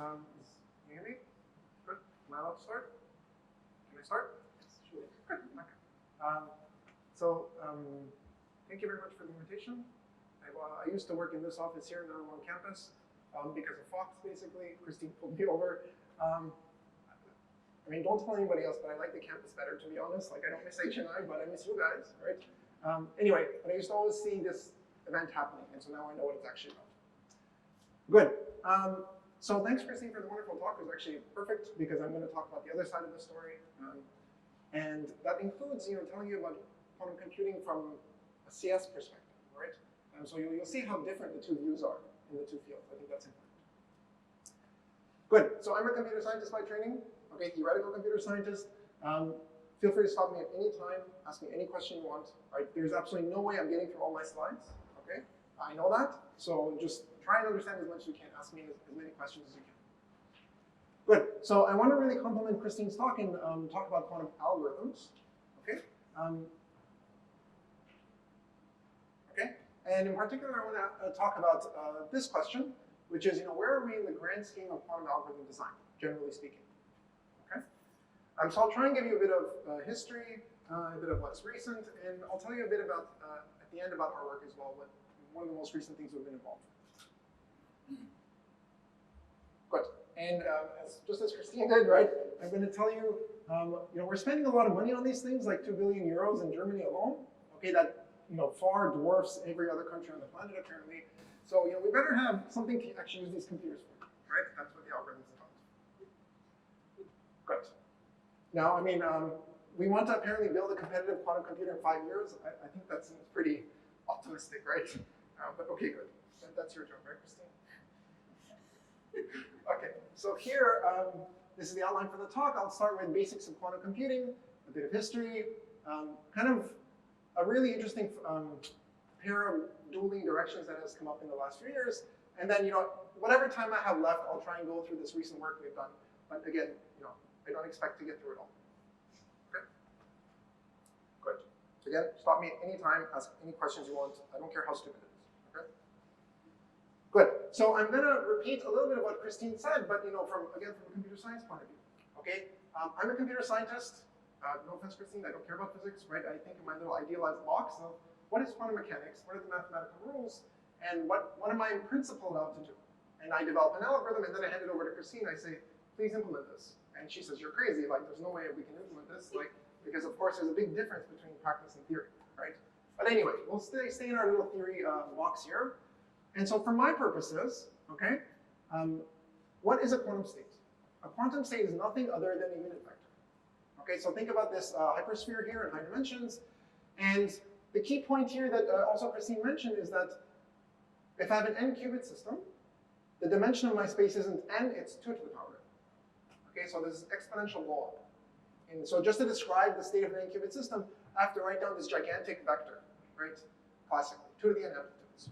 Can you hear me? Good. Am I allowed to start? Can I start? Sure. Good. Okay. Thank you very much for the invitation. I used to work in this office here, now I'm on campus because of Fox, basically. Christine pulled me over. I mean, don't tell anybody else, but I like the campus better, to be honest. Like, I don't miss HNI, but I miss you guys, right? Anyway, but I used to always see this event happening, and so now I know what it's actually about. Good. So thanks, Christine, for the wonderful talk. It was actually perfect because I'm going to talk about the other side of the story, and that includes, telling you about quantum computing from a CS perspective, right? So you'll see how different the two views are in the two fields. I think that's important. Good. So I'm a computer scientist by training. Okay, theoretical computer scientist. Feel free to stop me at any time. Ask me any question you want. Right? There's absolutely no way I'm getting through all my slides. Okay, I know that. So just try and understand as much as you can. Ask me as many questions as you can. Good. So I want to really complement Christine's talk and talk about quantum algorithms. Okay. And in particular, I want to talk about this question, which is, where are we in the grand scheme of quantum algorithm design, generally speaking? Okay. So I'll try and give you a bit of history, a bit of what's recent, and I'll tell you a bit about, at the end, about our work as well, one of the most recent things we've been involved with. Good. And just as Christine did, right, I'm going to tell you, we're spending a lot of money on these things, like 2 billion euros in Germany alone. Okay, that far dwarfs every other country on the planet, apparently. So, we better have something to actually use these computers for, right? That's what the algorithm is about. Good. Now, I mean, we want to apparently build a competitive quantum computer in 5 years. I think that seems pretty optimistic, right? But okay, good. That's your job, right, Christine? Okay, so here, this is the outline for the talk. I'll start with basics of quantum computing, a bit of history, kind of a really interesting pair of dueling directions that has come up in the last few years. And then, whatever time I have left, I'll try and go through this recent work we've done. But again, I don't expect to get through it all. Okay? Good. Again, stop me at any time, ask any questions you want. I don't care how stupid it is. Okay? Good. So I'm going to repeat a little bit of what Christine said, but from a computer science point of view. Okay? I'm a computer scientist. No offense, Christine, I don't care about physics, right? I think in my little idealized box of what is quantum mechanics, what are the mathematical rules, and what am I in principle allowed to do? And I develop an algorithm, and then I hand it over to Christine. I say, please implement this. And she says, you're crazy. Like, there's no way we can implement this. Like, because of course there's a big difference between practice and theory, right? But anyway, we'll stay in our little theory box here. And so for my purposes, okay, what is a quantum state? A quantum state is nothing other than a unit vector. Okay, so think about this hypersphere here in high dimensions. And the key point here that also Christine mentioned is that if I have an n-qubit system, the dimension of my space isn't n, it's 2 to the power n. Okay, so this is exponential log. And so just to describe the state of an n-qubit system, I have to write down this gigantic vector, right? Classically, 2 to the n amplitudes.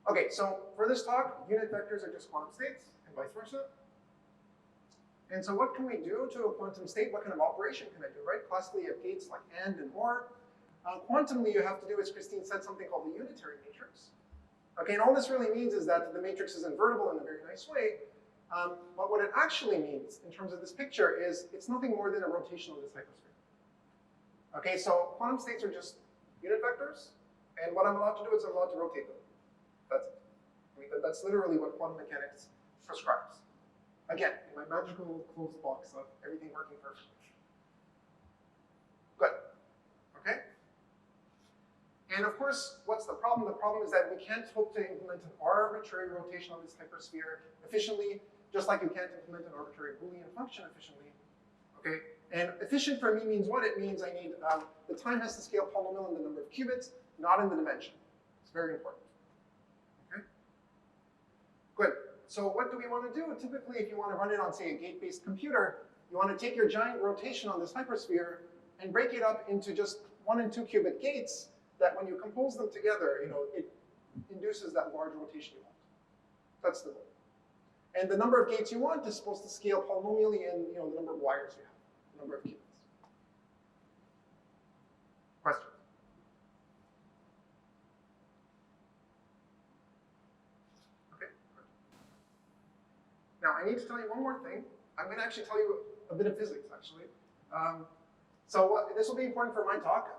Okay, so for this talk, unit vectors are just quantum states, and vice versa. And so what can we do to a quantum state? What kind of operation can I do, right? Classically, you have gates like AND and OR. Quantumly, you have to do, as Christine said, something called the unitary matrix. Okay, and all this really means is that the matrix is invertible in a very nice way. But what it actually means, in terms of this picture, is it's nothing more than a rotation of this hypersphere. Okay, so quantum states are just unit vectors, and what I'm allowed to do is I'm allowed to rotate them. That's it. I mean, that's literally what quantum mechanics prescribes. Again, in my magical closed box of everything working perfectly. Good. Okay? And of course, what's the problem? The problem is that we can't hope to implement an arbitrary rotation on this hypersphere efficiently, just like you can't implement an arbitrary Boolean function efficiently. Okay? And efficient for me means what? It means I need, the time has to scale polynomial in the number of qubits, not in the dimension. It's very important. Okay? Good. So what do we want to do? Typically, if you want to run it on, say, a gate-based computer, you want to take your giant rotation on this hypersphere and break it up into just 1 and 2 qubit gates that when you compose them together, it induces that large rotation you want. That's the goal. And the number of gates you want is supposed to scale polynomially in the number of wires you have, the number of qubits. Questions? I need to tell you one more thing. I'm going to actually tell you a bit of physics, actually. So this will be important for my talk.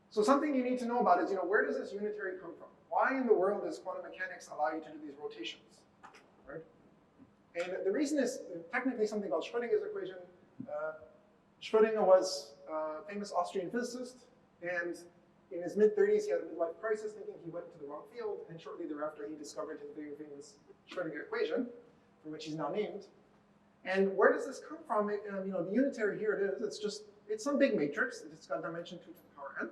So something you need to know about is, where does this unitary come from? Why in the world does quantum mechanics allow you to do these rotations, right? And the reason is technically something called Schrodinger's equation. Schrodinger was a famous Austrian physicist, and in his mid-30s, he had a midlife crisis, thinking he went into the wrong field, and shortly thereafter, he discovered his very famous Schrodinger equation, for which he's now named. And where does this come from? The unitary, here it is. It's some big matrix. It's got dimension 2 to the power n.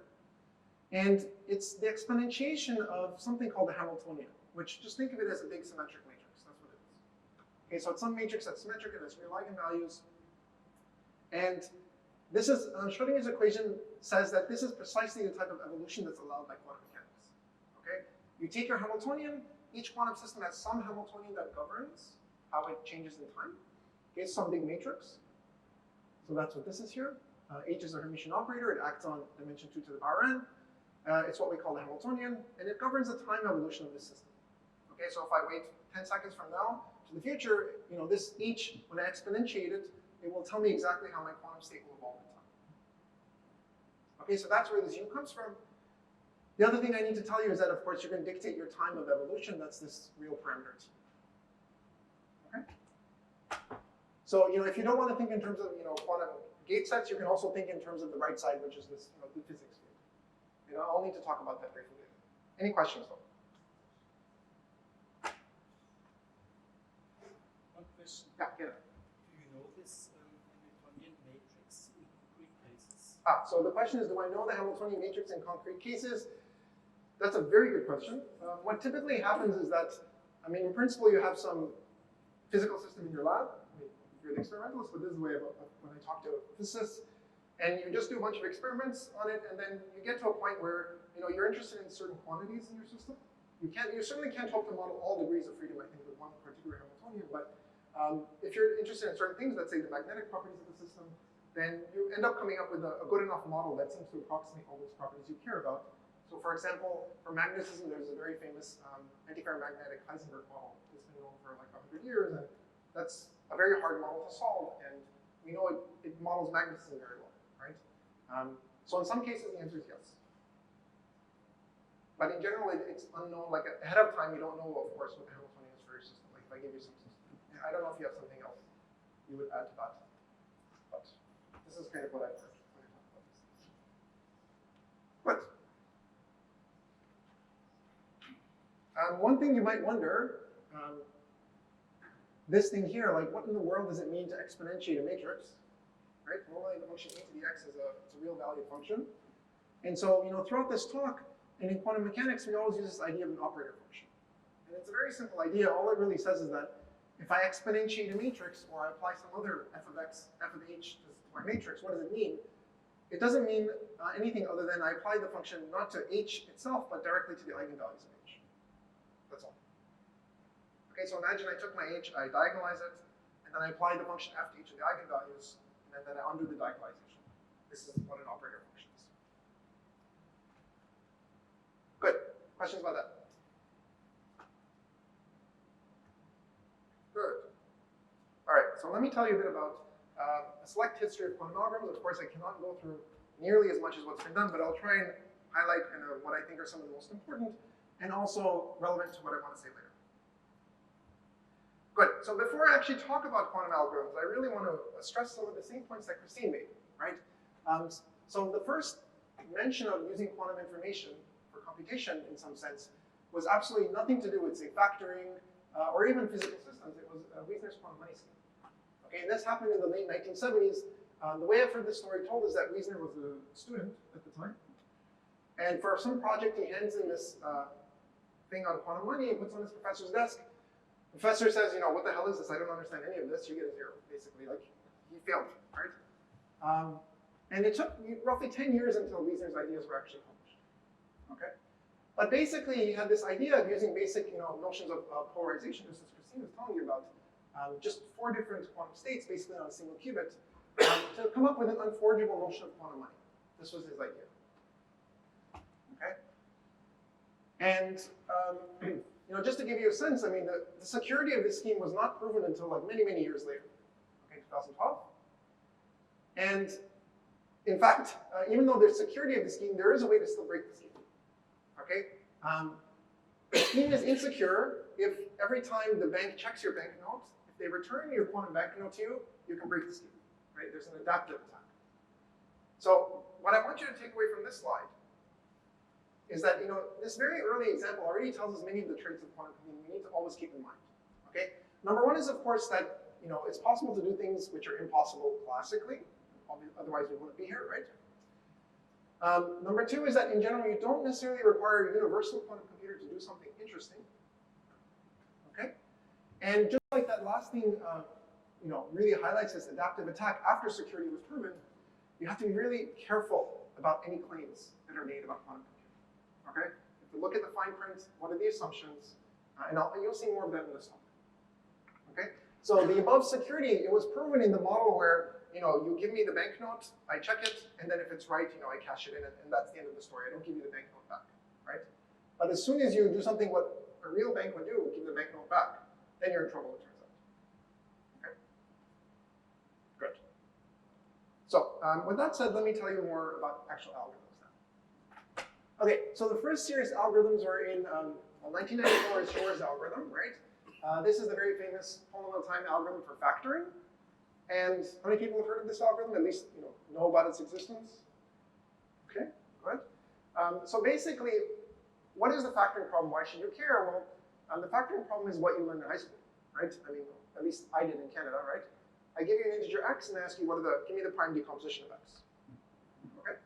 And it's the exponentiation of something called the Hamiltonian, which just think of it as a big symmetric matrix. That's what it is. Okay, so it's some matrix that's symmetric and has real eigenvalues. And this is, Schrodinger's equation says that this is precisely the type of evolution that's allowed by quantum mechanics. Okay? You take your Hamiltonian, each quantum system has some Hamiltonian that governs how it changes in time. Okay, some big matrix. So that's what this is here. H is a Hermitian operator. It acts on dimension 2 to the power n. It's what we call the Hamiltonian, and it governs the time evolution of this system. Okay, so if I wait 10 seconds from now to the future, this H, when I exponentiate it, it will tell me exactly how my quantum state will evolve in time. Okay, so that's where this U comes from. The other thing I need to tell you is that, of course, you're going to dictate your time of evolution. That's this real parameter T. Okay? So, if you don't want to think in terms of, quantum gate sets, you can also think in terms of the right side, which is this, the physics field. I'll need to talk about that briefly later. Any questions, though? One question. Yeah, get it. Do you know this Hamiltonian matrix in concrete cases? So the question is, do I know the Hamiltonian matrix in concrete cases? That's a very good question. What typically happens is that, in principle, you have some physical system in your lab. You're an experimentalist, but this is the way when I talk to physicists. And you just do a bunch of experiments on it, and then you get to a point where you're interested in certain quantities in your system. You certainly can't hope to model all degrees of freedom, I think, with one particular Hamiltonian. But if you're interested in certain things, let's say the magnetic properties of the system, then you end up coming up with a good enough model that seems to approximate all those properties you care about. So, for example, for magnetism, there's a very famous antiferromagnetic Heisenberg model that's been known for like 100 years, and that's a very hard model to solve, and we know it models magnetism very well. Right? So in some cases, the answer is yes. But in general, it's unknown. Like ahead of time, you don't know, of course, what the Hamiltonian is for your system. Like if I give you some system, I don't know if you have something else you would add to that. But this is kind of what I've heard when I talk about this. Good. One thing you might wonder, this thing here, like what in the world does it mean to exponentiate a matrix? Right? Normally the function e to the x is a real valued function. And so, throughout this talk, and in quantum mechanics, we always use this idea of an operator function. And it's a very simple idea. All it really says is that if I exponentiate a matrix, or I apply some other f of x, f of h to my matrix, what does it mean? It doesn't mean anything other than I apply the function not to h itself, but directly to the eigenvalues of h. That's all. Okay, so imagine I took my h, I diagonalize it, and then I apply the function f to each of the eigenvalues, and then I undo the diagonalization. This is what an operator function is. Good. Questions about that? Good. All right, so let me tell you a bit about a select history of quantum algorithms. Of course, I cannot go through nearly as much as what's been done, but I'll try and highlight kind of what I think are some of the most important and also relevant to what I want to say later. Good. So before I actually talk about quantum algorithms, I really want to stress some of the same points that Christine made, right? So the first mention of using quantum information for computation, in some sense, was absolutely nothing to do with, say, factoring or even physical systems. It was Wiesner's quantum money scheme. Okay, and this happened in the late 1970s. The way I've heard this story told is that Wiesner was a student at the time, and for some project, he hands in this thing on quantum money and puts on his professor's desk. The professor says, what the hell is this? I don't understand any of this. You get a 0, basically. Like, he failed, right? And it took roughly 10 years until Wiesner's ideas were actually published. Okay? But basically, he had this idea of using basic, notions of polarization, just as Christine was telling you about, just 4 different quantum states, basically on a single qubit, to come up with an unforgeable notion of quantum money. This was his idea. Okay? And just to give you a sense, I mean, the security of this scheme was not proven until like many, many years later, okay, 2012. And in fact, even though there's security of the scheme, there is a way to still break the scheme, okay? The scheme is insecure if every time the bank checks your banknote, if they return your quantum banknote to you, you can break the scheme, right? There's an adaptive attack. So what I want you to take away from this slide is that, this very early example already tells us many of the traits of quantum computing we need to always keep in mind, okay? Number one is, of course, that, it's possible to do things which are impossible classically. Otherwise, we wouldn't be here, right? Number two is that, in general, you don't necessarily require a universal quantum computer to do something interesting, okay? And just like that last thing, really highlights this adaptive attack after security was proven, you have to be really careful about any claims that are made about quantum computing, okay? If you look at the fine print, what are the assumptions? And you'll see more of that in this talk, okay? So the above security, it was proven in the model where, you give me the banknote, I check it, and then if it's right, I cash it in, and that's the end of the story. I don't give you the banknote back, right? But as soon as you do something what a real bank would do, give the banknote back, then you're in trouble, it turns out. Okay? Good. So with that said, let me tell you more about actual algorithms now. Okay, so the first serious algorithms were in 1994 is Shor's algorithm, right? This is the very famous polynomial time algorithm for factoring. And how many people have heard of this algorithm? At least know about its existence? Okay, good. So basically, what is the factoring problem? Why should you care? Well, the factoring problem is what you learned in high school, right? I mean, at least I did in Canada, right? I give you an integer x and ask you give me the prime decomposition of x. Okay.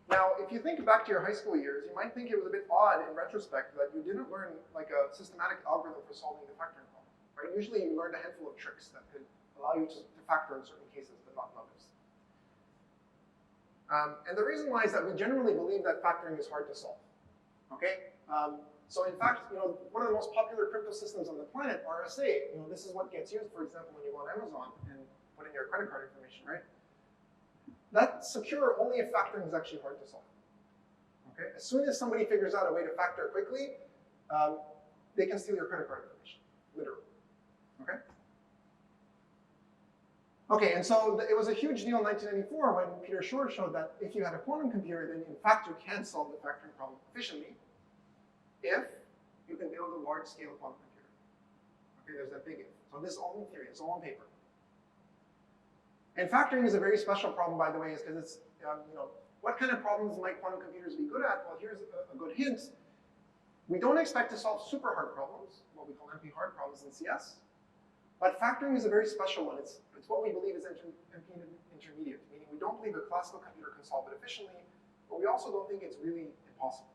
Now, if you think back to your high school years, you might think it was a bit odd in retrospect that you didn't learn like a systematic algorithm for solving the factoring problem. Right? Usually you learned a handful of tricks that could allow you to factor in certain cases, but not in others. And the reason why is that we generally believe that factoring is hard to solve. Okay? So in fact, one of the most popular crypto systems on the planet, RSA, this is what gets used, for example, when you go on Amazon and put in your credit card information, right? That's secure only if factoring is actually hard to solve. Okay? As soon as somebody figures out a way to factor quickly, they can steal your credit card information, literally. Okay? Okay, and so it was a huge deal in 1994 when Peter Shor showed that if you had a quantum computer, then in fact you can solve the factoring problem efficiently if you can build a large-scale quantum computer. Okay, there's that big if. So this is all in theory, it's all on paper. And factoring is a very special problem, by the way, is because it's, what kind of problems might quantum computers be good at? Well, here's a good hint. We don't expect to solve super hard problems, what we call NP hard problems in CS. But factoring is a very special one. It's what we believe is NP intermediate, meaning we don't believe a classical computer can solve it efficiently, but we also don't think it's really impossible.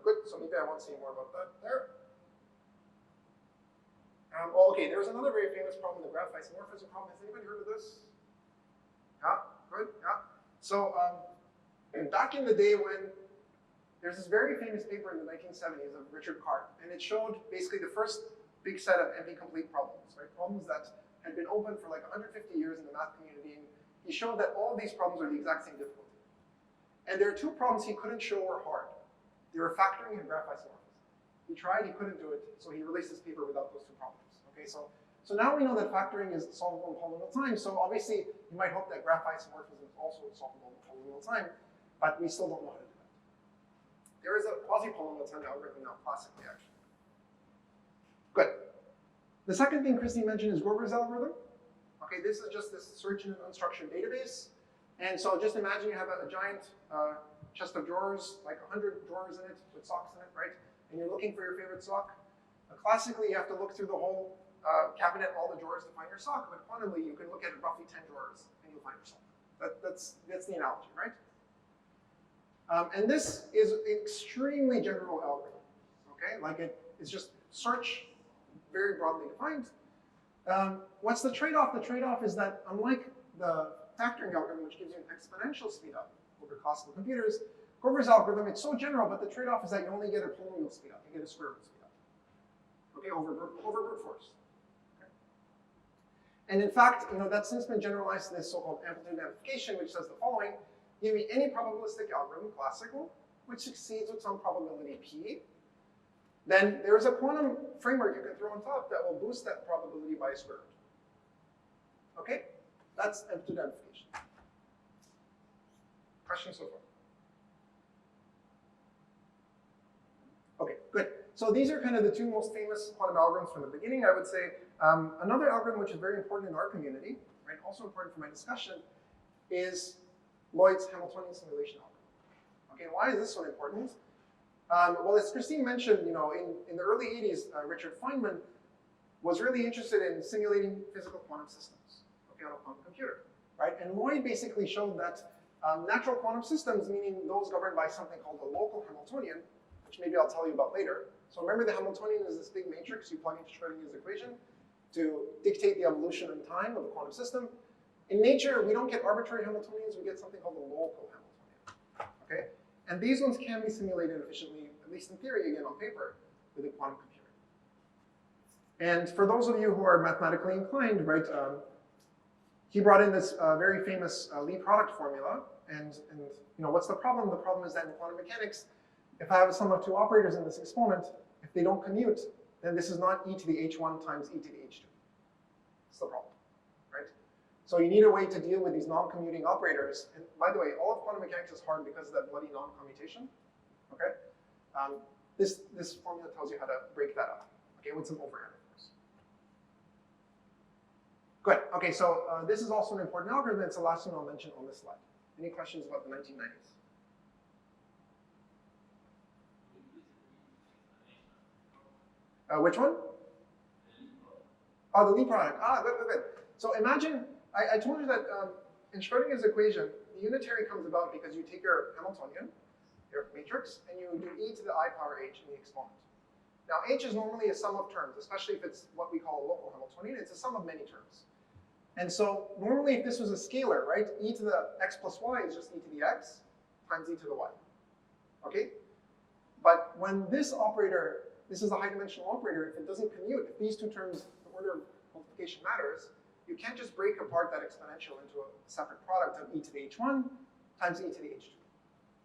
Good, so maybe I won't say more about that there. Okay, there's another very famous problem, the graph isomorphism problem. Has anybody heard of this? Yeah, good, yeah. So back in the day when there's this very famous paper in the 1970s of Richard Cart, and it showed basically the first big set of NP-complete problems, right? Problems that had been open for like 150 years in the math community, and he showed that all of these problems are the exact same difficulty. And there are two problems he couldn't show were hard. They were factoring and graph isomorphism. He tried, he couldn't do it, so he released this paper without those two problems. Okay, so now we know that factoring is solvable in polynomial time, so obviously you might hope that graph isomorphism is also solvable in polynomial time, but we still don't know how to do that. There is a quasi-polynomial time algorithm now, classically, actually. Good. The second thing Christy mentioned is Grover's algorithm. Okay, this is just this search in an unstructured database. And so just imagine you have a giant chest of drawers, like 100 drawers in it with socks in it, right? And you're looking for your favorite sock. Classically, you have to look through the whole cabinet, all the drawers to find your sock. But quantumly, you can look at roughly 10 drawers and you'll find your sock. That's the analogy, right? And this is extremely general algorithm, okay? Like it's just search, very broadly defined. What's the trade-off? The trade-off is that unlike the factoring algorithm, which gives you an exponential speedup over classical computers, Grover's algorithm, it's so general, but the trade-off is that you only get a polynomial speedup. You get a square root speedup, okay, over brute force. Okay? And in fact, that's since been generalized to this so-called amplitude amplification, which says the following. give me any probabilistic algorithm, classical, which succeeds with some probability p, then there's a quantum framework you can throw on top that will boost that probability by a square root. Okay? That's amplitude amplification. Questions so far? Okay, good. So these are kind of the two most famous quantum algorithms from the beginning, I would say. Another algorithm which is very important in our community, right, also important for my discussion, is Lloyd's Hamiltonian simulation algorithm. Okay, why is this so important? Well, as Christine mentioned, you know, in the early 80s, Richard Feynman was really interested in simulating physical quantum systems, okay, on a quantum computer, right? And Lloyd basically showed that natural quantum systems, meaning those governed by something called a local Hamiltonian, which maybe I'll tell you about later. So remember, the Hamiltonian is this big matrix you plug into Schrodinger's equation to dictate the evolution in time of a quantum system. In nature, we don't get arbitrary Hamiltonians, we get something called a local Hamiltonian, okay? And these ones can be simulated efficiently, at least in theory, again on paper, with a quantum computer. And for those of you who are mathematically inclined, right, he brought in this very famous Lie product formula. And you know, what's the problem? The problem is that in quantum mechanics, if I have a sum of two operators in this exponent, if they don't commute, then this is not e to the h1 times e to the h2. That's the problem, right? So you need a way to deal with these non-commuting operators. And by the way, all of quantum mechanics is hard because of that bloody non-commutation, okay? This formula tells you how to break that up, okay, with some overhead, of course. Good, okay, so this is also an important algorithm. It's the last one I'll mention on this slide. Any questions about the 1990s? Which one? Oh, the Lie product. Ah, good, good, good. So imagine, I told you that in Schrodinger's equation, the unitary comes about because you take your Hamiltonian, your matrix, and you do e to the I power h in the exponent. Now, h is normally a sum of terms, especially if it's what we call a local Hamiltonian. It's a sum of many terms. And so normally, if this was a scalar, right, e to the x plus y is just e to the x times e to the y. Okay? But when this operator, this is a high-dimensional operator, if it doesn't commute, if these two terms, the order of multiplication matters, you can't just break apart that exponential into a separate product of e to the h1 times e to the h2.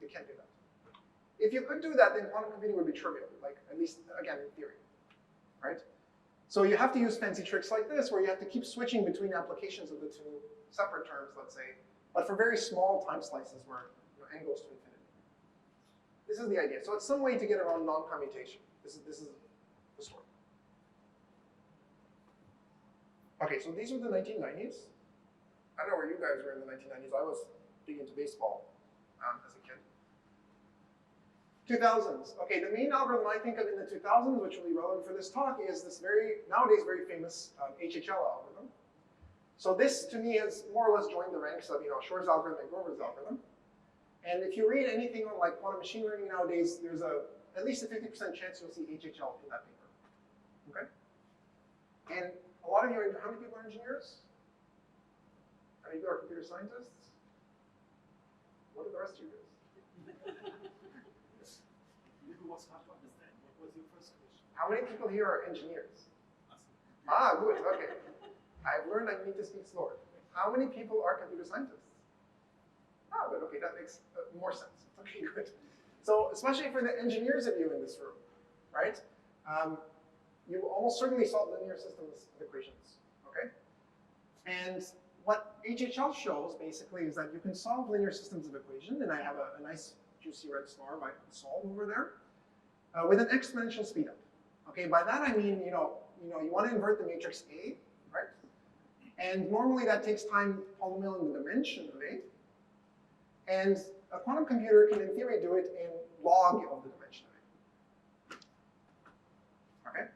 You can't do that. If you could do that, then quantum computing would be trivial, like at least, again, in theory, right? So you have to use fancy tricks like this, where you have to keep switching between applications of the two separate terms, let's say, but for very small time slices where n goes to infinity. This is the idea. So it's some way to get around non-commutation. This is the story. Okay, so these were the 1990s. I don't know where you guys were in the 1990s. I was big into baseball as a kid. 2000s. Okay, the main algorithm I think of in the 2000s, which will be relevant for this talk, is this nowadays very famous HHL algorithm. So this, to me, has more or less joined the ranks of, Shor's algorithm and Grover's algorithm. And if you read anything on like quantum machine learning nowadays, there's at least a 50% chance you'll see HHL in that paper. Okay? And a lot of you, how many people are engineers? How many people are computer scientists? What are the rest of you guys? It was hard to understand. What was your first question? How many people here are engineers? Ah, good, okay. I've learned I need to speak slower. How many people are computer scientists? Ah, good, okay, that makes more sense. Okay, good. So, especially for the engineers of you in this room, right? You almost certainly solve linear systems of equations, okay? And what HHL shows, basically, is that you can solve linear systems of equation, and I have a nice juicy red star by solve over there, with an exponential speedup. Okay, by that I mean, you want to invert the matrix A, right? And normally that takes time polynomial in the dimension of A. And a quantum computer can, in theory, do it in log of the dimension of A. Okay?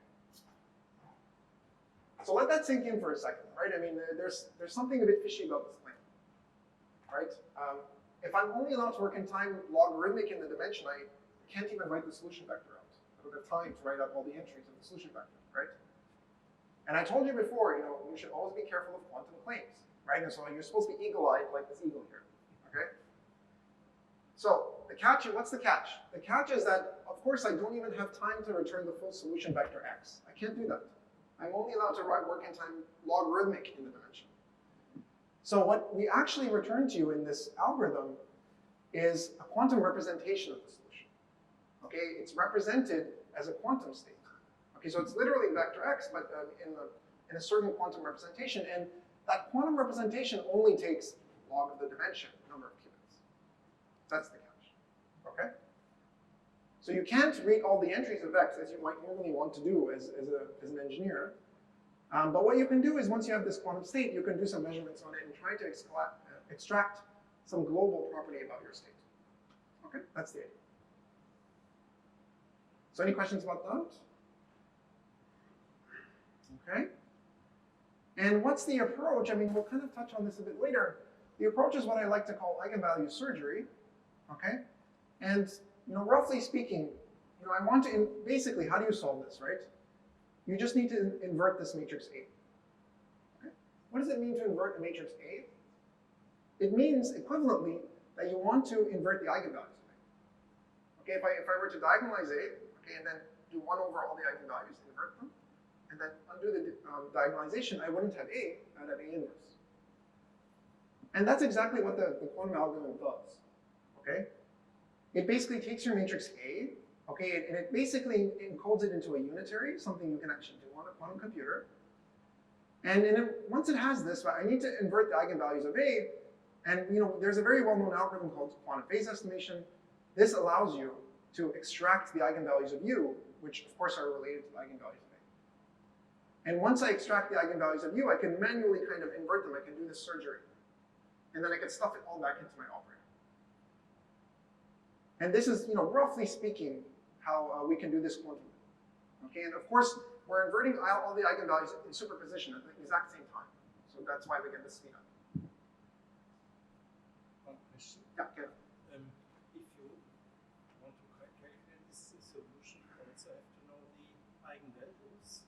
So let that sink in for a second, right? I mean, there's something a bit fishy about this claim, right? If I'm only allowed to work in time logarithmic in the dimension, I can't even write the solution vector out. I don't have time to write out all the entries of the solution vector, right? And I told you before, you should always be careful of quantum claims, right? And so you're supposed to be eagle-eyed like this eagle here, okay? So the catch, what's the catch? The catch is that, of course, I don't even have time to return the full solution vector x. I can't do that. I'm only allowed to work in time logarithmic in the dimension. So what we actually return to you in this algorithm is a quantum representation of the solution. Okay, it's represented as a quantum state. Okay, so it's literally vector x, but in a certain quantum representation, and that quantum representation only takes log of the dimension, number of qubits. That's the catch. Okay? So you can't read all the entries of x as you might normally want to do as an engineer. But what you can do is once you have this quantum state, you can do some measurements on it and try to extract some global property about your state. Okay, that's the idea. So any questions about that? Okay. And what's the approach? I mean, we'll kind of touch on this a bit later. The approach is what I like to call eigenvalue surgery. Okay. And roughly speaking, I want to basically, how do you solve this, right? You just need to invert this matrix A. Okay? What does it mean to invert a matrix A? It means equivalently that you want to invert the eigenvalues of A. Okay, if I were to diagonalize A, okay, and then do 1 over all the eigenvalues, invert them, and then undo the diagonalization, I wouldn't have A, I'd have A inverse. And that's exactly what the quantum algorithm does. Okay? It basically takes your matrix A, okay, and it basically encodes it into a unitary, something you can actually do on a quantum computer. And once it has this, I need to invert the eigenvalues of A, and there's a very well-known algorithm called quantum phase estimation. This allows you to extract the eigenvalues of U, which of course are related to the eigenvalues of A. And once I extract the eigenvalues of U, I can manually kind of invert them. I can do this surgery. And then I can stuff it all back into my operator. And this is, roughly speaking, how we can do this quantum. Okay, and of course, we're inverting all the eigenvalues in superposition at the exact same time. So that's why we get this speed up. One question. Yeah, get it. If you want to calculate this solution, you also have to know the eigenvalues.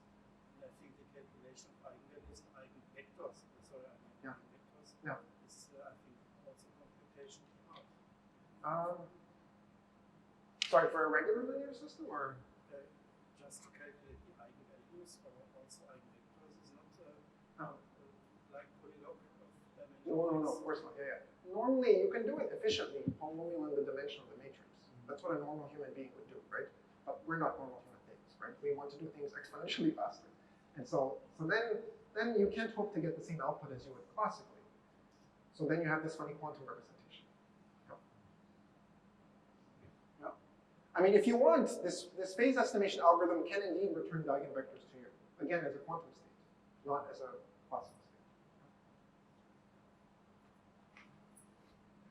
And I think the calculation of eigenvalues and eigenvectors, sorry, eigenvectors, Yeah. is, I think, also computation hard. Sorry, for a regular linear system, or? Just to calculate the eigenvalues or also eigenvectors is not like polylog of dimension. No, of course not. Yeah. Normally, you can do it efficiently, polynomial in the dimension of the matrix. That's what a normal human being would do, right? But we're not normal human beings, right? We want to do things exponentially faster. And so then you can't hope to get the same output as you would classically. So then you have this funny quantum representation. Yeah. I mean, if you want, this phase estimation algorithm can indeed return the eigenvectors to you, again, as a quantum state, not as a classical state.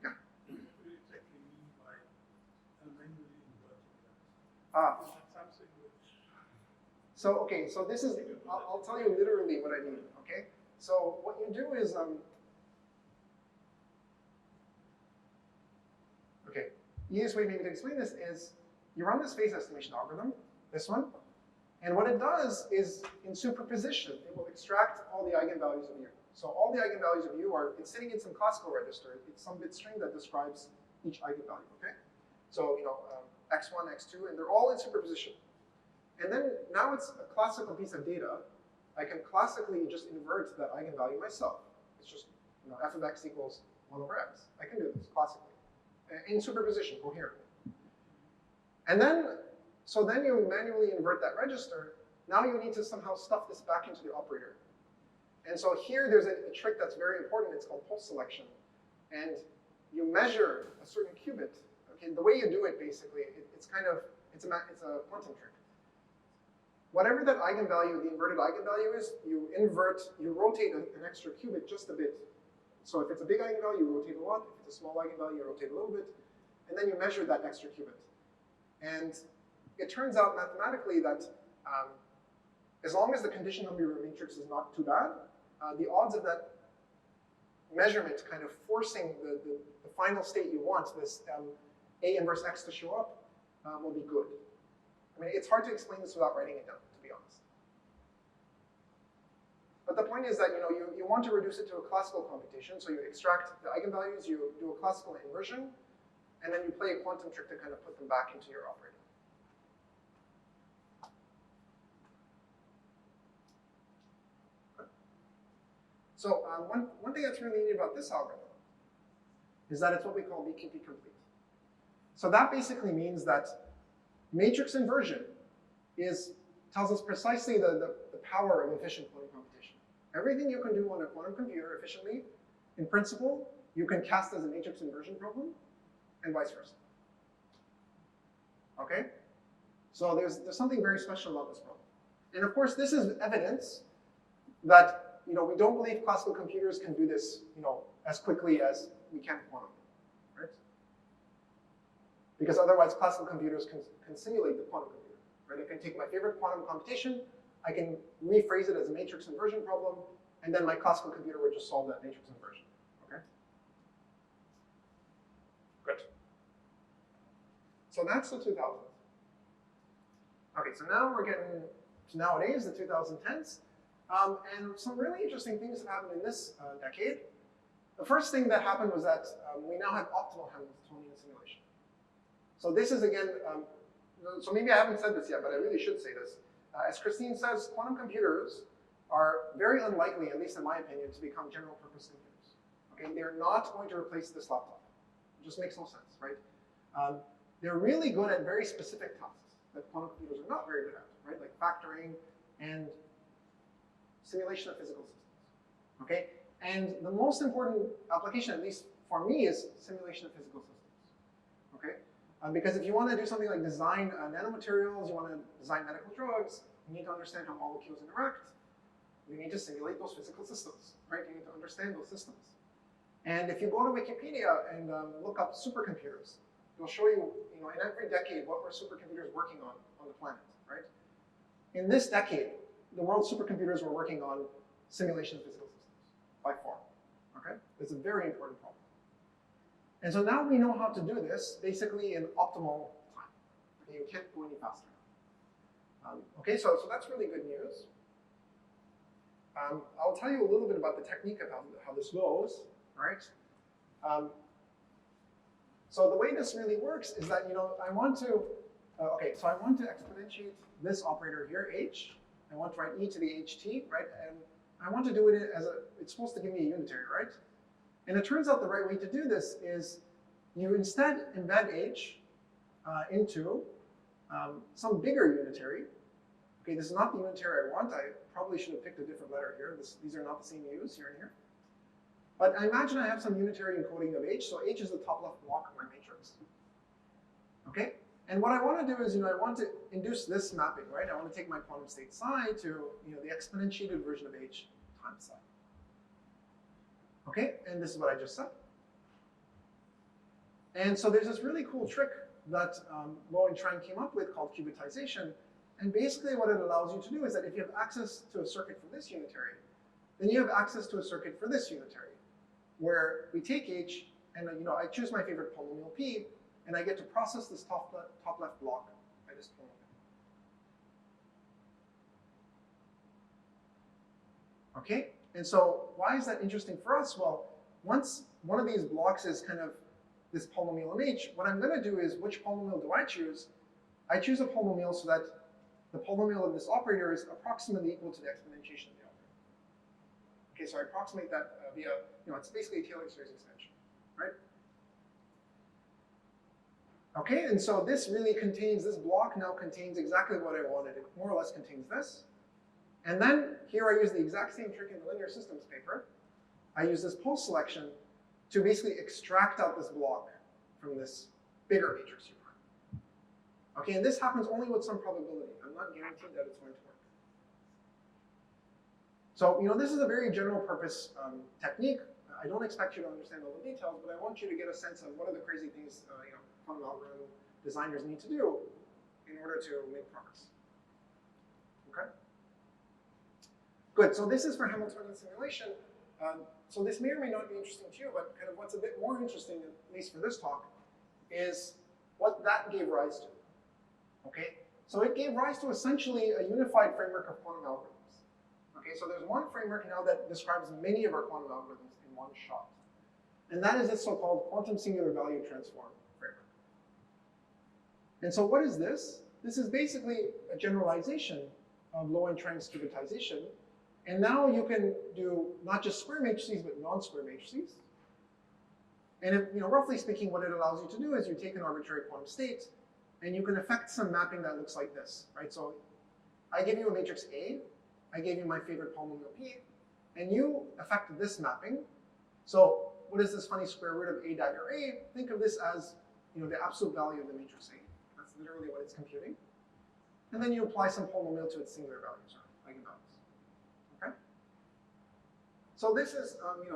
Yeah. What do you exactly mean by manually inverting that? Is that something which... So, okay, so this is, I'll tell you literally what I mean, okay? So what you do is, okay, easiest way maybe to explain this is you run this phase estimation algorithm, this one, and what it does is in superposition, it will extract all the eigenvalues of U. So all the eigenvalues of U it's sitting in some classical register. It's some bit string that describes each eigenvalue, okay? So, x1, x2, and they're all in superposition. And then now it's a classical piece of data. I can classically just invert that eigenvalue myself. It's just, f of x equals 1 over x. I can do this classically in superposition, coherently. And then, so then you manually invert that register. Now you need to somehow stuff this back into the operator. And so here there's a trick that's very important. It's called pulse selection. And you measure a certain qubit. Okay, the way you do it basically, it's a quantum trick. Whatever that eigenvalue, the inverted eigenvalue is, you rotate an extra qubit just a bit. So if it's a big eigenvalue, you rotate a lot. If it's a small eigenvalue, you rotate a little bit. And then you measure that extra qubit. And it turns out mathematically that as long as the condition number of your matrix is not too bad, the odds of that measurement kind of forcing the final state you want, this A inverse X to show up, will be good. I mean, it's hard to explain this without writing it down, to be honest. But the point is that you want to reduce it to a classical computation, so you extract the eigenvalues, you do a classical inversion, and then you play a quantum trick to kind of put them back into your operator. So one thing that's really neat about this algorithm is that it's what we call BQP complete. So that basically means that matrix inversion tells us precisely the power of efficient quantum computation. Everything you can do on a quantum computer efficiently, in principle, you can cast as a matrix inversion problem, and vice versa. Okay? So there's something very special about this problem. And of course, this is evidence that we don't believe classical computers can do this as quickly as we can quantum, right? Because otherwise, classical computers can simulate the quantum computer, right? I can take my favorite quantum computation, I can rephrase it as a matrix inversion problem, and then my classical computer would just solve that matrix inversion, okay? Good. So that's the 2000s. Okay, so now we're getting to nowadays, the 2010s, and some really interesting things have happened in this decade. The first thing that happened was that we now have optimal Hamiltonian simulation. So this is again, so maybe I haven't said this yet, but I really should say this. As Christine says, quantum computers are very unlikely, at least in my opinion, to become general purpose computers. Okay, they're not going to replace this laptop. It just makes no sense, right? They're really good at very specific tasks that quantum computers are not very good at, right? Like factoring and simulation of physical systems, okay? And the most important application, at least for me, is simulation of physical systems, okay? Because if you want to do something like design nanomaterials, you want to design medical drugs, you need to understand how molecules interact. You need to simulate those physical systems, right? You need to understand those systems. And if you go to Wikipedia and look up supercomputers, it'll show you, in every decade, what were supercomputers working on the planet, right? In this decade, the world's supercomputers were working on simulation of physical systems, by far, okay? It's a very important problem. And so now we know how to do this, basically in optimal time. Okay, you can't go any faster. Okay, so that's really good news. I'll tell you a little bit about the technique of how this goes, right? So the way this really works is that, I want to exponentiate this operator here, h. I want to write e to the ht, right? And I want to do it as it's supposed to give me a unitary, right? And it turns out the right way to do this is you instead embed h into some bigger unitary. Okay, this is not the unitary I want. I probably should have picked a different letter here. These are not the same U's here and here. But I imagine I have some unitary encoding of h, so h is the top left block of my matrix. Okay? And what I want to do is, I want to induce this mapping, right? I want to take my quantum state psi to, the exponentiated version of h times psi. Okay? And this is what I just said. And so there's this really cool trick that Low and Trang came up with called qubitization. And basically what it allows you to do is that if you have access to a circuit for this unitary, then you have access to a circuit for this unitary, where we take h, and I choose my favorite polynomial p, and I get to process this top left block by this polynomial. Okay, and so why is that interesting for us? Well, once one of these blocks is kind of this polynomial in h, what I'm going to do is, which polynomial do I choose? I choose a polynomial so that the polynomial of this operator is approximately equal to the exponentiation of the operator. Okay, so I approximate that via, it's basically a Taylor series extension, right? Okay, and so this really contains, this block now contains exactly what I wanted. It more or less contains this. And then here I use the exact same trick in the linear systems paper. I use this post selection to basically extract out this block from this bigger matrix U prime. Okay, and this happens only with some probability. I'm not guaranteed that it's going to work. So, this is a very general purpose technique. I don't expect you to understand all the details, but I want you to get a sense of what are the crazy things quantum algorithm designers need to do in order to make progress. Okay? Good, so this is for Hamiltonian simulation. So this may or may not be interesting to you, but kind of what's a bit more interesting, at least for this talk, is what that gave rise to. Okay, so it gave rise to essentially a unified framework of quantum algorithms. Okay, so there's one framework now that describes many of our quantum algorithms in one shot. And that is this so-called quantum singular value transform framework. And so what is this? This is basically a generalization of Low and Trang's qubitization. And now you can do not just square matrices, but non-square matrices. And if, roughly speaking, what it allows you to do is you take an arbitrary quantum state, and you can affect some mapping that looks like this, right? So I give you a matrix A, I gave you my favorite polynomial P, and you affect this mapping. So what is this funny square root of A dagger A? Think of this as the absolute value of the matrix A. That's literally what it's computing. And then you apply some polynomial to its singular values, or eigenvalues. Okay? So this is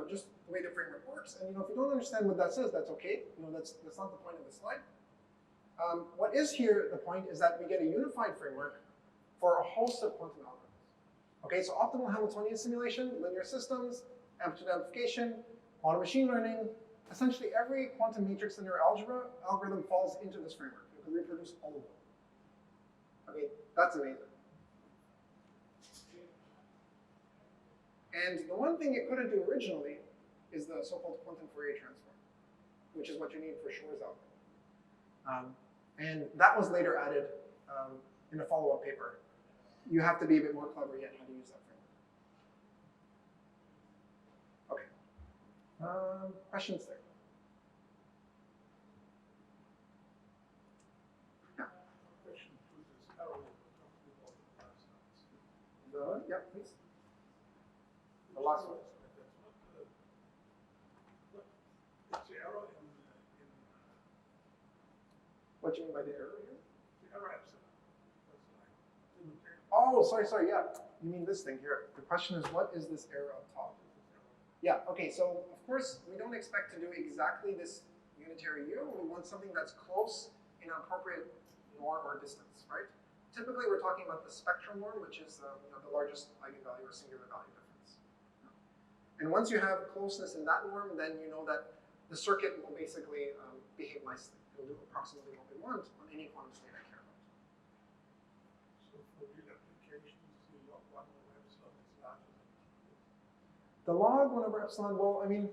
just the way the framework works. And if you don't understand what that says, that's okay. That's not the point of the slide. What is here, the point is that we get a unified framework for a host of quantum algorithms. Okay, so optimal Hamiltonian simulation, linear systems, amplitude amplification, quantum machine learning, essentially every quantum matrix linear algebra algorithm falls into this framework. You can reproduce all of them. Okay, that's amazing. And the one thing it couldn't do originally is the so-called quantum Fourier transform, which is what you need for Schrodinger's algorithm. And that was later added in a follow-up paper. You have to be a bit more clever yet how to use that framework. Okay. Questions there? Yeah. Question to this error we were talking about last night. Yeah, please. The last one. It's the error in What do you mean by the error here? the error epsilon. That's like simultaneous. Oh, sorry, yeah. You mean this thing here. The question is, what is this error up top? Yeah, okay, so of course, we don't expect to do exactly this unitary U. We want something that's close in an appropriate norm or distance, right? Typically, we're talking about the spectral norm, which is the largest eigenvalue or singular value difference. And once you have closeness in that norm, then you know that the circuit will basically behave nicely. It'll do approximately what we want on any quantum state I care about. So for real applications, the log 1 over epsilon is larger than 2. The log 1 over epsilon, well, I mean,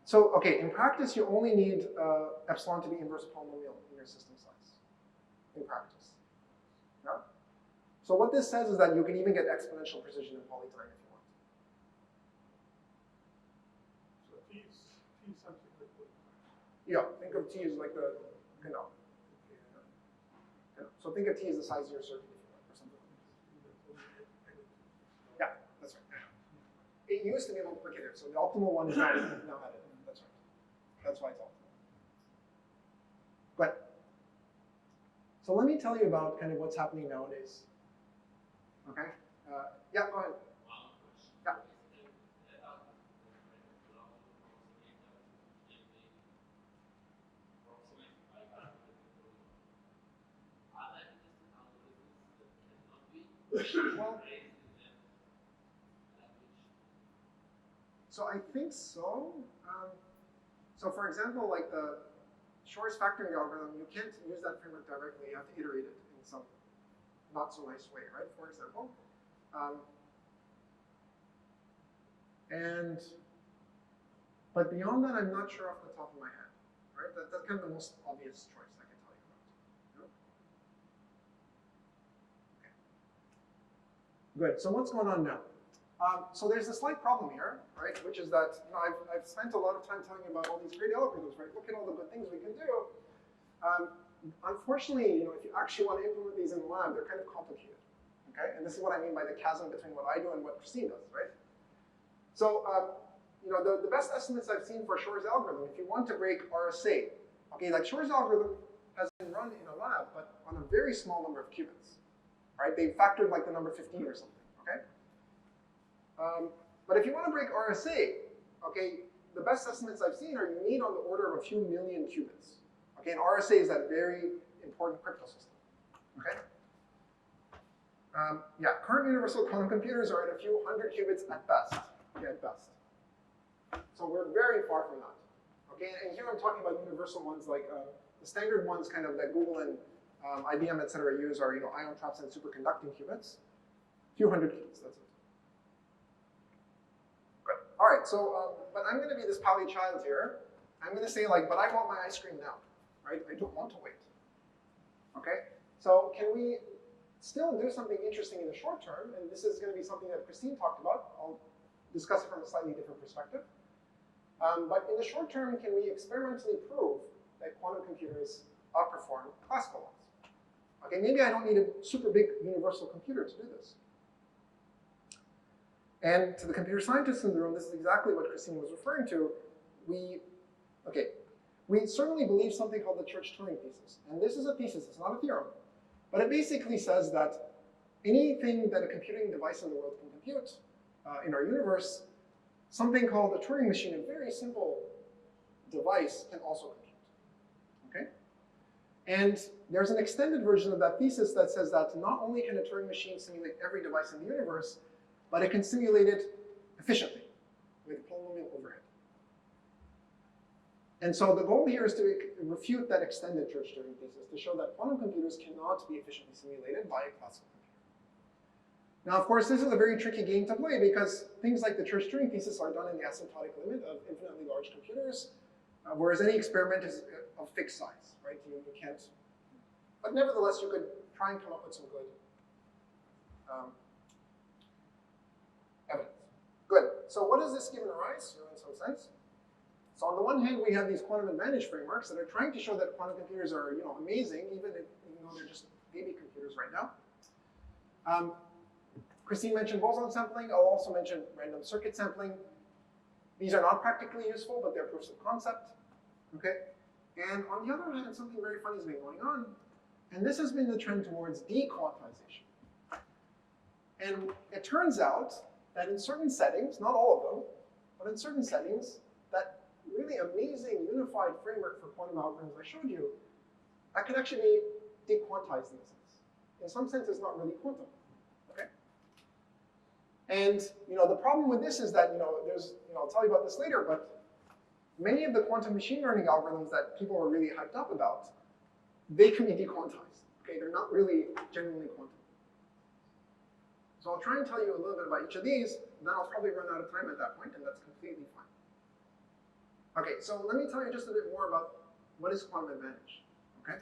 so, okay, in practice, you only need epsilon to be inverse polynomial in your system size, in practice. Yeah? So what this says is that you can even get exponential precision in polytime if you want. So T is something like what? Yeah, think of T as like the, so think of T as the size of your circuit if you want, or something like that. Yeah, that's right. It used to be multiplicative, so the optimal one is now additive. That's right. That's why it's optimal. But, so let me tell you about kind of what's happening nowadays. Okay? Yeah, go ahead. Yeah. Well, so I think so. So for example, like the Shor's factoring algorithm, you can't use that framework directly. You have to iterate it in some not so nice way, right? For example. But beyond that, I'm not sure off the top of my head, right? That's kind of the most obvious choice I can tell you about. Okay. Good. So what's going on now? So there's a slight problem here, right? Which is that I've spent a lot of time telling you about all these great algorithms, right? Look at all the good things we can do. Unfortunately, if you actually want to implement these in the lab, they're kind of complicated. Okay, and this is what I mean by the chasm between what I do and what Christine does, right? So, the best estimates I've seen for Shor's algorithm, if you want to break RSA, okay, like Shor's algorithm has been run in a lab, but on a very small number of qubits, right? They factored like the number 15 or something, okay? But if you want to break RSA, okay, the best estimates I've seen are you need on the order of a few million qubits. Okay, and RSA is that very important crypto system, okay? Yeah, current universal quantum computers are at a few hundred qubits at best. Okay, at best. So we're very far from that. Okay, and here I'm talking about universal ones like the standard ones, kind of that Google and IBM, et cetera, use are ion traps and superconducting qubits. A few hundred qubits. That's it. Good. All right. So, but I'm going to be this pouty child here. I'm going to say but I want my ice cream now, right? I don't want to wait. Okay. So can we still do something interesting in the short term? And this is going to be something that Christine talked about. I'll discuss it from a slightly different perspective. But in the short term, can we experimentally prove that quantum computers outperform classical ones? Okay, maybe I don't need a super big universal computer to do this. And to the computer scientists in the room, this is exactly what Christine was referring to. We certainly believe something called the Church-Turing thesis. And this is a thesis, it's not a theorem. But it basically says that anything that a computing device in the world can compute in our universe, something called the Turing machine, a very simple device, can also compute. Okay? And there's an extended version of that thesis that says that not only can a Turing machine simulate every device in the universe, but it can simulate it efficiently with polynomial overhead. And so the goal here is to refute that extended Church-Turing thesis, to show that quantum computers cannot be efficiently simulated by a classical computer. Now, of course, this is a very tricky game to play because things like the Church-Turing thesis are done in the asymptotic limit of infinitely large computers, whereas any experiment is of fixed size, right? You can't, but nevertheless, you could try and come up with some good evidence. Good. So what does this give rise to in some sense? So on the one hand, we have these quantum advantage frameworks that are trying to show that quantum computers are, amazing, even though they're just baby computers right now. Christine mentioned boson sampling. I'll also mention random circuit sampling. These are not practically useful, but they're proofs of concept. Okay. And on the other hand, something very funny has been going on, and this has been the trend towards dequantization. And it turns out that in certain settings, not all of them, but in certain settings, that really amazing unified framework for quantum algorithms I showed you, that can actually be dequantized in a sense. In some sense, it's not really quantum. Okay? And the problem with this is that there's I'll tell you about this later, but many of the quantum machine learning algorithms that people are really hyped up about, they can be dequantized. Okay, they're not really genuinely quantum. So I'll try and tell you a little bit about each of these, then I'll probably run out of time at that point, and that's completely fine. Okay, so let me tell you just a bit more about what is quantum advantage. Okay.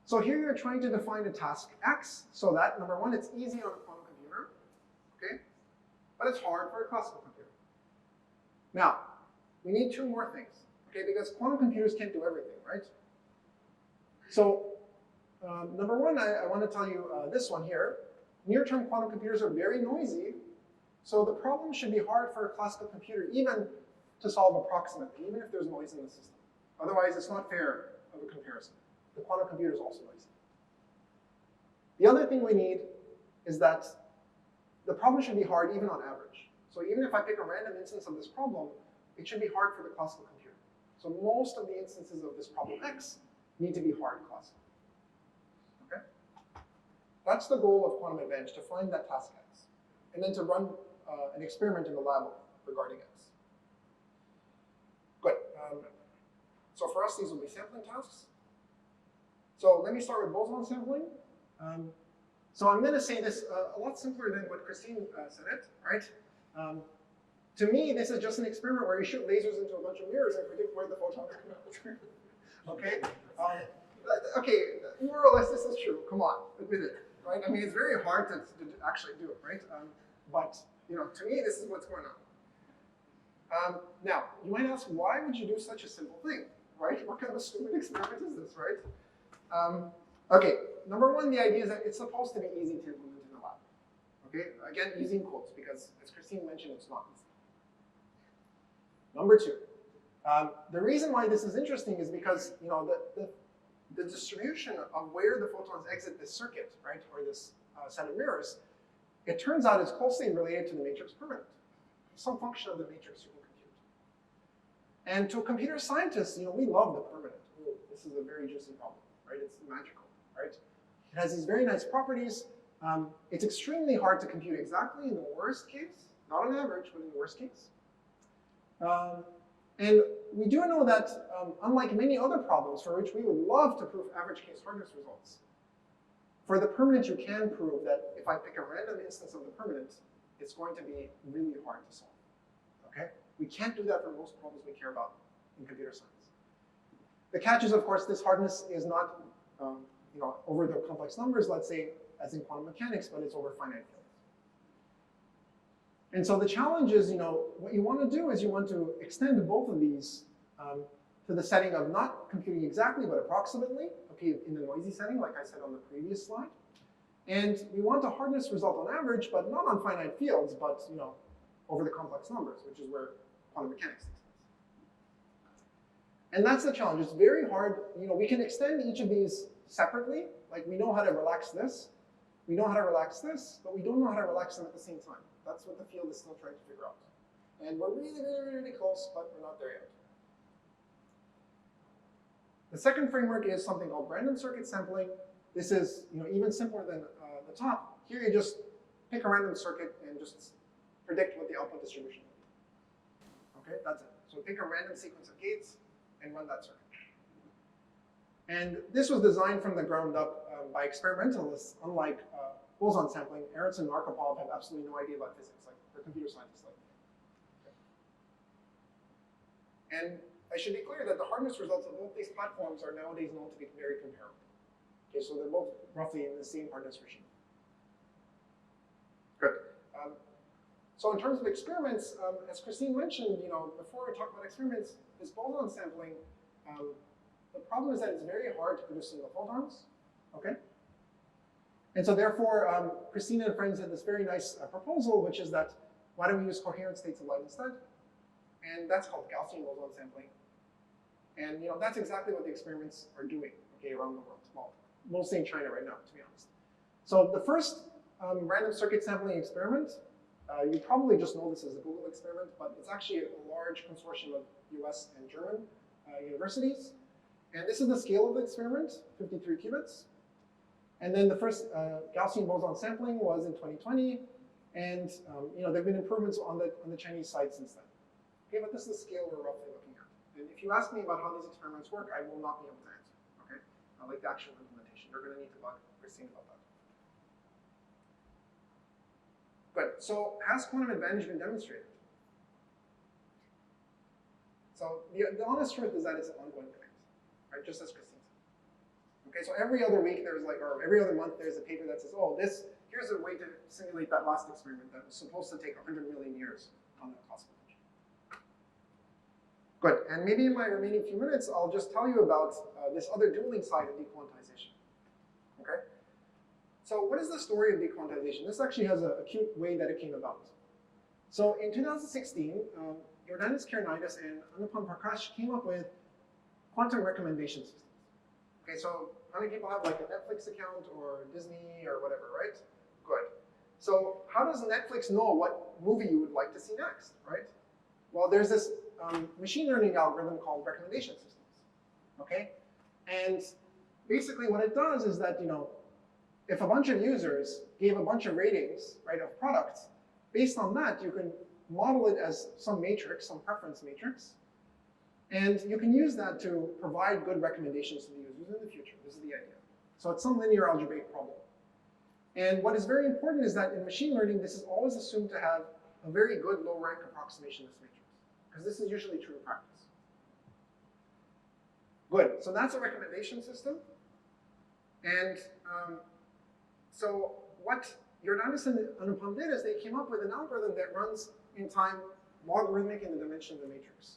So here you're trying to define a task X so that, number one, it's easy on a quantum computer, okay, but it's hard for a classical computer. Now, we need two more things, okay, because quantum computers can't do everything, right? So, number one, I want to tell you this one here. Near-term quantum computers are very noisy, so the problem should be hard for a classical computer even to solve approximately, even if there's noise in the system. Otherwise, it's not fair of a comparison. The quantum computer is also noisy. The other thing we need is that the problem should be hard even on average. So even if I pick a random instance of this problem, it should be hard for the classical computer. So most of the instances of this problem X need to be hard classical. Okay? That's the goal of quantum advantage, to find that task X, and then to run an experiment in the lab regarding X. Good. So for us, these will be sampling tasks. So let me start with boson sampling. So I'm going to say this a lot simpler than what Christine said it, right? To me, this is just an experiment where you shoot lasers into a bunch of mirrors and predict where the photons are coming out. Okay? Okay, more or less this is true. Come on, admit it, right? I mean, it's very hard to actually do it, right? But to me, this is what's going on. Now, you might ask, why would you do such a simple thing, right? What kind of a stupid experiment is this, right? Okay, number one, the idea is that it's supposed to be easy to implement in the lab. Okay, again, using quotes, because as Christine mentioned, it's not easy. Number two, the reason why this is interesting is because the distribution of where the photons exit this circuit, right, or this set of mirrors, it turns out is closely related to the matrix permanent. Some function of the matrix you can compute. And to a computer scientist, we love the permanent. Ooh, this is a very juicy problem, right? It's magical, right? It has these very nice properties. It's extremely hard to compute exactly in the worst case, not on average, but in the worst case. And we do know that, unlike many other problems for which we would love to prove average case hardness results, for the permanent you can prove that if I pick a random instance of the permanent, it's going to be really hard to solve. Okay? We can't do that for most problems we care about in computer science. The catch is, of course, this hardness is not over the complex numbers, let's say, as in quantum mechanics, but it's over finite fields. And so the challenge is, what you want to do is you want to extend both of these to the setting of not computing exactly, but approximately, okay, in the noisy setting, like I said on the previous slide. And we want a hardness result on average, but not on finite fields, but over the complex numbers, which is where quantum mechanics takes place. And that's the challenge. It's very hard. We can extend each of these separately. Like we know how to relax this, we know how to relax this, but we don't know how to relax them at the same time. That's what the field is still trying to figure out. And we're really, really, really close, but we're not there yet. The second framework is something called random circuit sampling. This is even simpler than the top. Here you just pick a random circuit and just predict what the output distribution will be. Okay, that's it. So pick a random sequence of gates and run that circuit. And this was designed from the ground up by experimentalists, unlike boson sampling. Aronson and Markopov have absolutely no idea about physics, like they're computer scientists like me. Okay. And I should be clear that the hardness results of both these platforms are nowadays known to be very comparable. Okay, so they're both roughly in the same hardness regime. Good. So in terms of experiments, as Christine mentioned, before we talk about experiments, this boson sampling, the problem is that it's very hard to produce single photons. Okay. And so therefore, Christina and friends had this very nice proposal, which is that why don't we use coherent states of light instead? And that's called Gaussian boson sampling. And that's exactly what the experiments are doing, okay, around the world. Well, mostly in China right now, to be honest. So the first random circuit sampling experiment, you probably just know this as a Google experiment, but it's actually a large consortium of US and German universities. And this is the scale of the experiment, 53 qubits. And then the first Gaussian boson sampling was in 2020. And there have been improvements on the Chinese side since then. Okay, but this is the scale we're roughly looking at. And if you ask me about how these experiments work, I will not be able to answer. Okay, like the actual implementation. You're going to need to bug Christine about that. Good. So has quantum advantage been demonstrated? So the honest truth is that it's an ongoing debate, right? Just as Christine said. Okay, so every other week there's or every other month there's a paper that says, oh, here's a way to simulate that last experiment that was supposed to take 100 million years on the classical engine. Good. And maybe in my remaining few minutes, I'll just tell you about this other dueling side of dequantization. Okay. So what is the story of dequantization? This actually has a cute way that it came about. So in 2016, Jordanis Kernaitis and Anupam Prakash came up with quantum recommendation systems. Okay, so how many people have like a Netflix account or Disney or whatever, right? Good. So how does Netflix know what movie you would like to see next, right? Well, there's this machine learning algorithm called recommendation systems, okay? And basically what it does is that, if a bunch of users gave a bunch of ratings, right, of products, based on that, you can model it as some matrix, some preference matrix, and you can use that to provide good recommendations to the users in the future. This is the idea. So it's some linear algebraic problem. And what is very important is that in machine learning, this is always assumed to have a very good low-rank approximation of this matrix, because this is usually true in practice. Good. So that's a recommendation system. And so what Jordanis and Anupam did is they came up with an algorithm that runs in time logarithmic in the dimension of the matrix.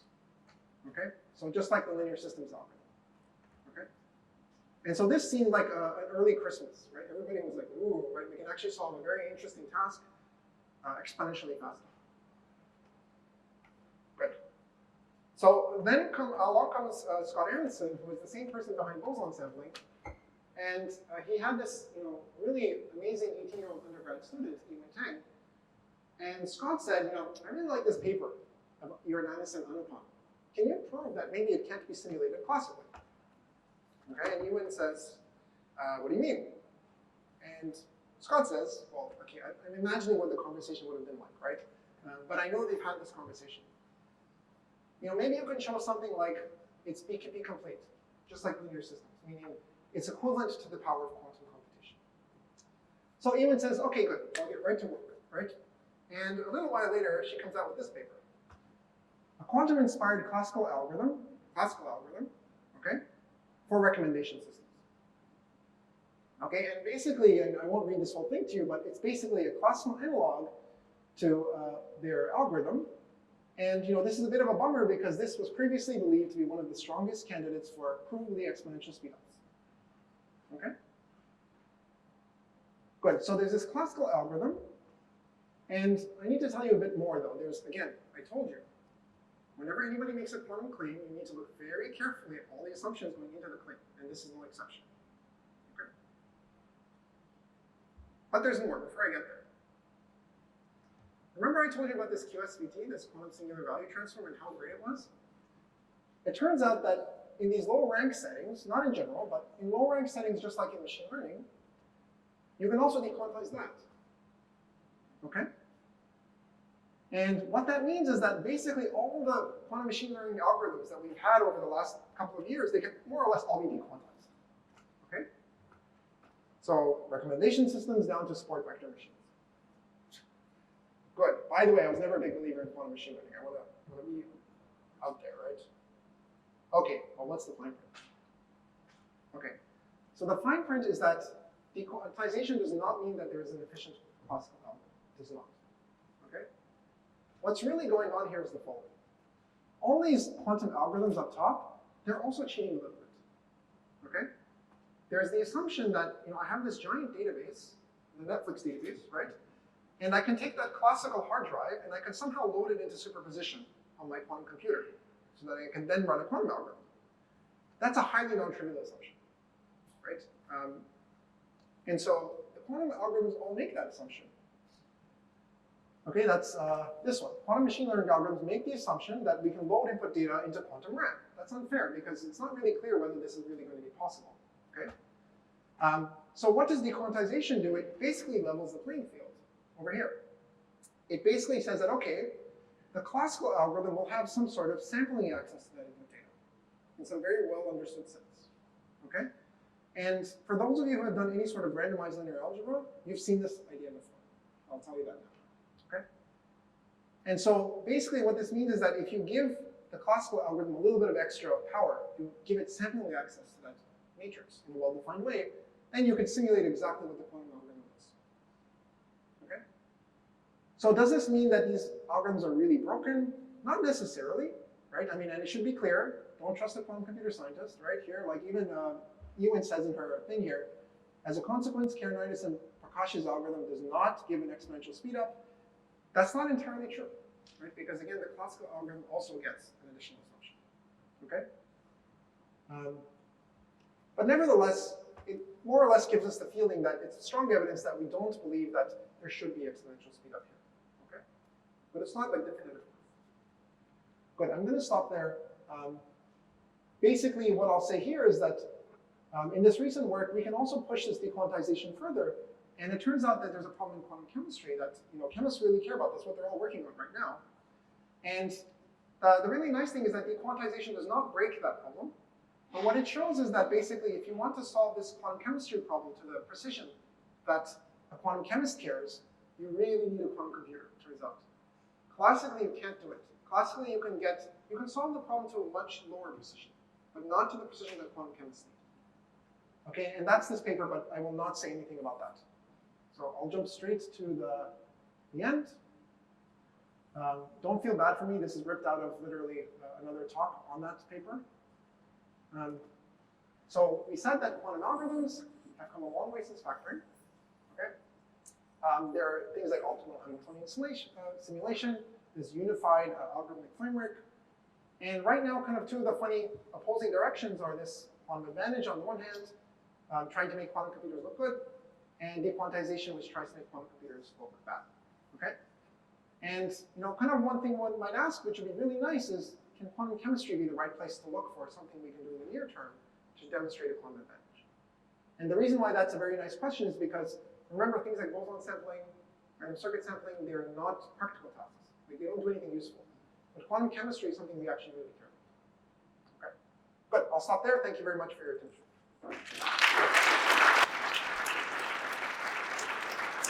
Okay? So just like the linear systems algorithm. Okay? And so this seemed like an early Christmas, right? Everybody was like, ooh, right? We can actually solve a very interesting task exponentially faster. Good. So then along comes Scott Aronson, who was the same person behind boson sampling. And he had this really amazing 18-year-old undergrad student, Ewan Tang. And Scott said, I really like this paper about Jordanis and Anupam. Can you prove that maybe it can't be simulated classically? Okay, and Ewan says, what do you mean? And Scott says, well, okay, I'm imagining what the conversation would have been like, right? But I know they've had this conversation. Maybe you can show something like it's BQP complete, just like linear systems, meaning it's equivalent to the power of quantum computation. So Ewan says, okay, good, I'll get right to work, right? And a little while later, she comes out with this paper. A quantum-inspired classical algorithm, okay, for recommendation systems. Okay, and basically, and I won't read this whole thing to you, but it's basically a classical analog to their algorithm. And this is a bit of a bummer because this was previously believed to be one of the strongest candidates for provably exponential speedups. Okay? Good. So there's this classical algorithm. And I need to tell you a bit more, though. Again, I told you, whenever anybody makes a quantum claim, you need to look very carefully at all the assumptions going into the claim. And this is no exception. Okay? But there's more before I get there. Remember I told you about this QSVT, this quantum singular value transform, and how great it was? It turns out that in these low rank settings, not in general, but in low rank settings just like in machine learning, you can also dequantize that. Okay? And what that means is that basically all the quantum machine learning algorithms that we've had over the last couple of years, they can more or less all be dequantized. Okay? So recommendation systems down to support vector machines. Good. By the way, I was never a big believer in quantum machine learning. I want to be out there, right? Okay, well, what's the fine print? Okay, so the fine print is that dequantization does not mean that there is an efficient classical algorithm. It does not. Okay? What's really going on here is the following. All these quantum algorithms up top, they're also cheating a little bit. Okay? There's the assumption that I have this giant database, the Netflix database, right? And I can take that classical hard drive and I can somehow load it into superposition on my quantum computer so that I can then run a quantum algorithm. That's a highly non-trivial assumption, right? And so the quantum algorithms all make that assumption. Okay, that's this one. Quantum machine learning algorithms make the assumption that we can load input data into quantum RAM. That's unfair because it's not really clear whether this is really going to be possible. Okay. So what does dequantization do? It basically levels the playing field over here. It basically says that, okay, the classical algorithm will have some sort of sampling access to that input data in some very well understood sense. Okay? And for those of you who have done any sort of randomized linear algebra, you've seen this idea before. I'll tell you that now. Okay? And so basically what this means is that if you give the classical algorithm a little bit of extra power, you give it sampling access to that matrix in a well-defined way, then you can simulate exactly what the quantum algorithm is. Okay? So does this mean that these algorithms are really broken? Not necessarily, right? I mean, and it should be clear, don't trust a quantum computer scientist, right? Here, like even Ewan says in her thing here, as a consequence, Karenitis and Prakash's algorithm does not give an exponential speedup. That's not entirely true, right? Because again, the classical algorithm also gets an additional assumption, okay? But nevertheless, it more or less gives us the feeling that it's strong evidence that we don't believe that there should be exponential speedup here, okay? But it's not like definitive proof. Good, I'm going to stop there. Basically, what I'll say here is that in this recent work, we can also push this dequantization further. And it turns out that there's a problem in quantum chemistry that chemists really care about. That's what they're all working on right now. And the really nice thing is that dequantization does not break that problem. But what it shows is that basically, if you want to solve this quantum chemistry problem to the precision that a quantum chemist cares, you really need a quantum computer, it turns out. Classically, you can't do it. Classically, you can solve the problem to a much lower precision, but not to the precision that quantum chemists need. Okay, and that's this paper, but I will not say anything about that. So I'll jump straight to the end. Don't feel bad for me. This is ripped out of literally another talk on that paper. So we said that quantum algorithms have come a long way since factoring. Okay, there are things like optimal Hamiltonian simulation, this unified algorithmic framework. And right now, kind of two of the funny opposing directions are this quantum advantage on the one hand, trying to make quantum computers look good, and dequantization, which tries to make quantum computers look bad. Okay? And kind of one thing one might ask, which would be really nice, is can quantum chemistry be the right place to look for something we can do in the near term to demonstrate a quantum advantage? And the reason why that's a very nice question is because remember things like boson sampling, random circuit sampling, they're not practical tasks. Like, they don't do anything useful. But quantum chemistry is something we actually really care about. Okay, good. I'll stop there. Thank you very much for your attention.